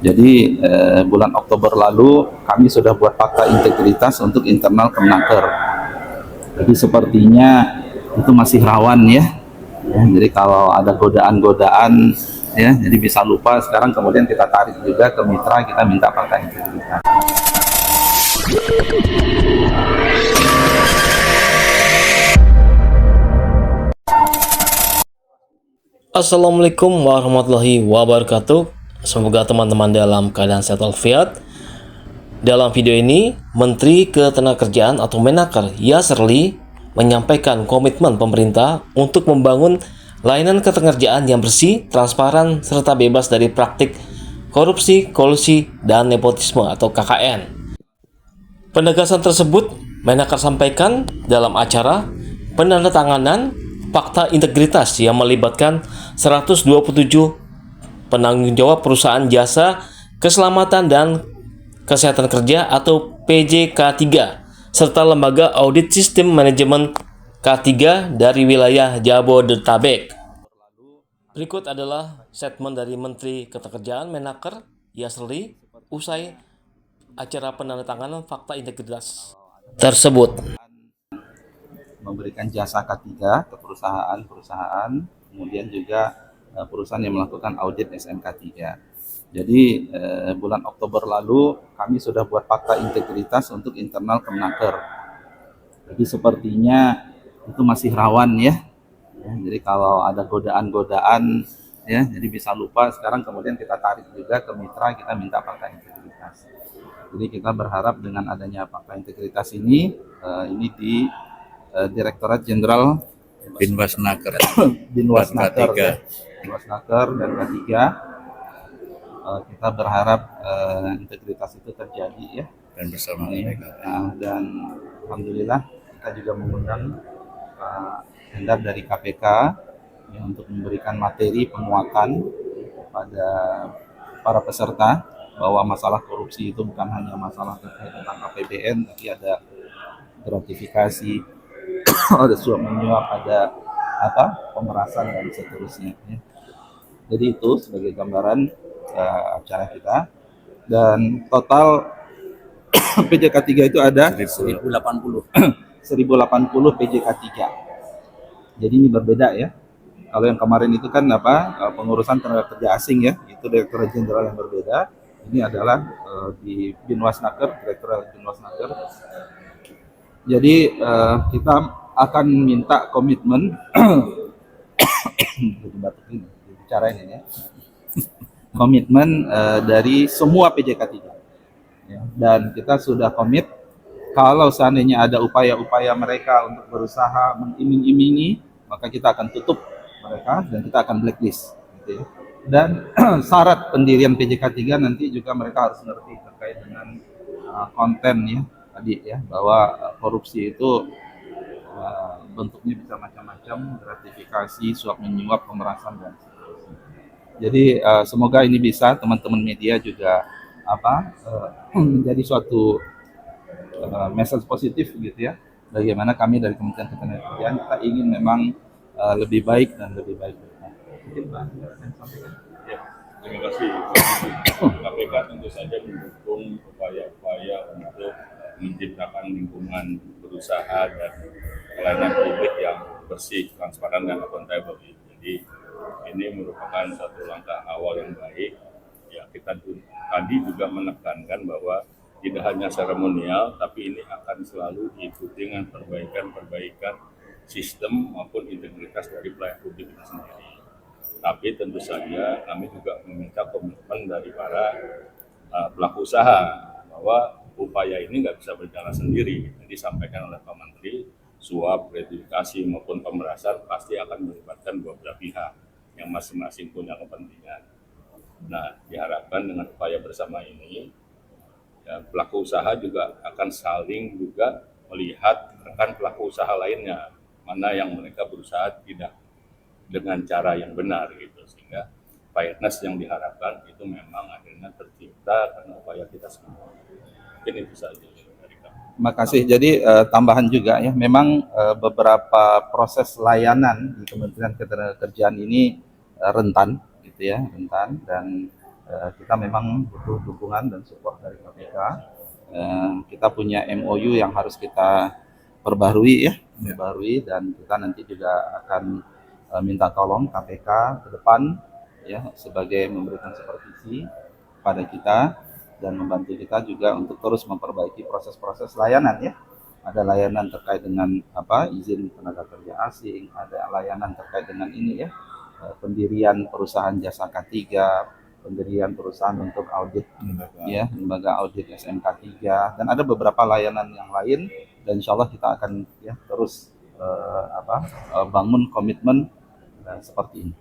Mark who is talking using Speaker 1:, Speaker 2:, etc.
Speaker 1: Jadi bulan Oktober lalu kami sudah buat fakta integritas untuk internal Kemenaker. Jadi sepertinya itu masih rawan ya. Jadi kalau ada godaan-godaan ya, jadi bisa lupa. Sekarang kemudian kita tarik juga ke mitra, kita minta fakta integritas.
Speaker 2: Assalamualaikum warahmatullahi wabarakatuh. Semoga teman-teman dalam keadaan sehat walafiat. Dalam video ini, Menteri Ketenagakerjaan atau Menaker Yasserly menyampaikan komitmen pemerintah untuk membangun layanan ketenagakerjaan yang bersih, transparan, serta bebas dari praktik korupsi, kolusi, dan nepotisme atau KKN. Penegasan tersebut Menaker sampaikan dalam acara penandatanganan fakta integritas yang melibatkan 127 penanggung jawab perusahaan jasa keselamatan dan kesehatan kerja atau PJK3 serta lembaga audit sistem manajemen K3 dari wilayah Jabodetabek. Berikut adalah statement dari Menteri Ketenagakerjaan Menaker Yasserly usai acara penandatanganan fakta integritas tersebut.
Speaker 1: Memberikan jasa K3 ke perusahaan-perusahaan, kemudian juga perusahaan yang melakukan audit SMK3. Jadi bulan Oktober lalu kami sudah buat fakta integritas untuk internal Kemenaker. Jadi sepertinya itu masih rawan ya. Jadi kalau ada godaan-godaan ya, jadi bisa lupa. Sekarang kemudian kita tarik juga ke mitra, kita minta fakta integritas. Jadi kita berharap dengan adanya fakta integritas ini di Direktorat Jenderal
Speaker 3: Binwasnaker
Speaker 1: Binwasnaker
Speaker 3: K3.
Speaker 1: Binwasnaker dan K3, kita berharap integritas itu terjadi ya.
Speaker 3: Dan bersama mereka.
Speaker 1: Dan alhamdulillah kita juga mengundang Pak Endar dari KPK ya, untuk memberikan materi penguatan pada para peserta bahwa masalah korupsi itu bukan hanya masalah terkait tentang APBN, tapi ada gratifikasi, ada suap menyuap, ada pemerasan dan seterusnya ya. Jadi itu sebagai gambaran acara kita, dan total PJK3 itu ada
Speaker 3: 1080
Speaker 1: 1080 PJK3. Jadi ini berbeda ya. Kalau yang kemarin itu kan pengurusan tenaga kerja asing ya, itu Direktorat Jenderal yang berbeda. Ini adalah di Binwasnaker, Direktorat Binwasnaker. Jadi kita akan minta komitmen komitmen dari semua PJK3 ya. Dan kita sudah komit kalau seandainya ada upaya-upaya mereka untuk berusaha mengiming-imingi, maka kita akan tutup mereka dan kita akan blacklist gitu ya. Dan syarat pendirian PJK3 nanti juga mereka harus ngerti terkait dengan konten ya tadi ya, bahwa korupsi itu bentuknya bisa macam-macam, gratifikasi, suap menyuap, pemerasan dan seterusnya. Jadi semoga ini bisa teman-teman media juga menjadi suatu message positif gitu ya. Bagaimana kami dari Kementerian Ketenagakerjaan kita ingin memang lebih baik dan lebih baik. Mungkin Pak, saya sampaikan.
Speaker 4: Ya, terima kasih. KPK tentu saja mendukung upaya-upaya untuk menciptakan lingkungan berusaha dan pelayanan publik yang bersih, transparan, dan akuntabel. Jadi ini merupakan satu langkah awal yang baik. Ya, kita tadi juga menekankan bahwa tidak hanya seremonial, tapi ini akan selalu diikuti dengan perbaikan-perbaikan sistem maupun integritas dari pelayan publik itu sendiri. Tapi tentu saja kami juga meminta komitmen dari para pelaku usaha bahwa upaya ini nggak bisa berjalan sendiri. Jadi disampaikan oleh Pak Menteri, suap, gratifikasi maupun pemerasan pasti akan melibatkan dua belah pihak yang masing-masing punya kepentingan. Nah, diharapkan dengan upaya bersama ini, ya, pelaku usaha juga akan saling juga melihat rekan pelaku usaha lainnya, mana yang mereka berusaha tidak dengan cara yang benar gitu, sehingga fairness yang diharapkan itu memang akhirnya tercipta karena upaya kita semua. Mungkin itu saja dari kami.
Speaker 1: Terima kasih. Jadi tambahan juga ya, memang beberapa proses layanan di Kementerian Ketenagakerjaan ini rentan gitu ya, rentan, dan kita memang butuh dukungan dan support dari KPK. Kita punya MOU yang harus kita perbarui ya, perbarui, dan kita nanti juga akan minta tolong KPK ke depan ya sebagai memberikan supervisi pada kita dan membantu kita juga untuk terus memperbaiki proses-proses layanan ya. Ada layanan terkait dengan izin tenaga kerja asing, ada layanan terkait dengan ini ya, pendirian perusahaan jasa K3, pendirian perusahaan untuk audit ya, lembaga audit SMK 3, dan ada beberapa layanan yang lain, dan insya Allah kita akan ya terus bangun komitmen seperti ini.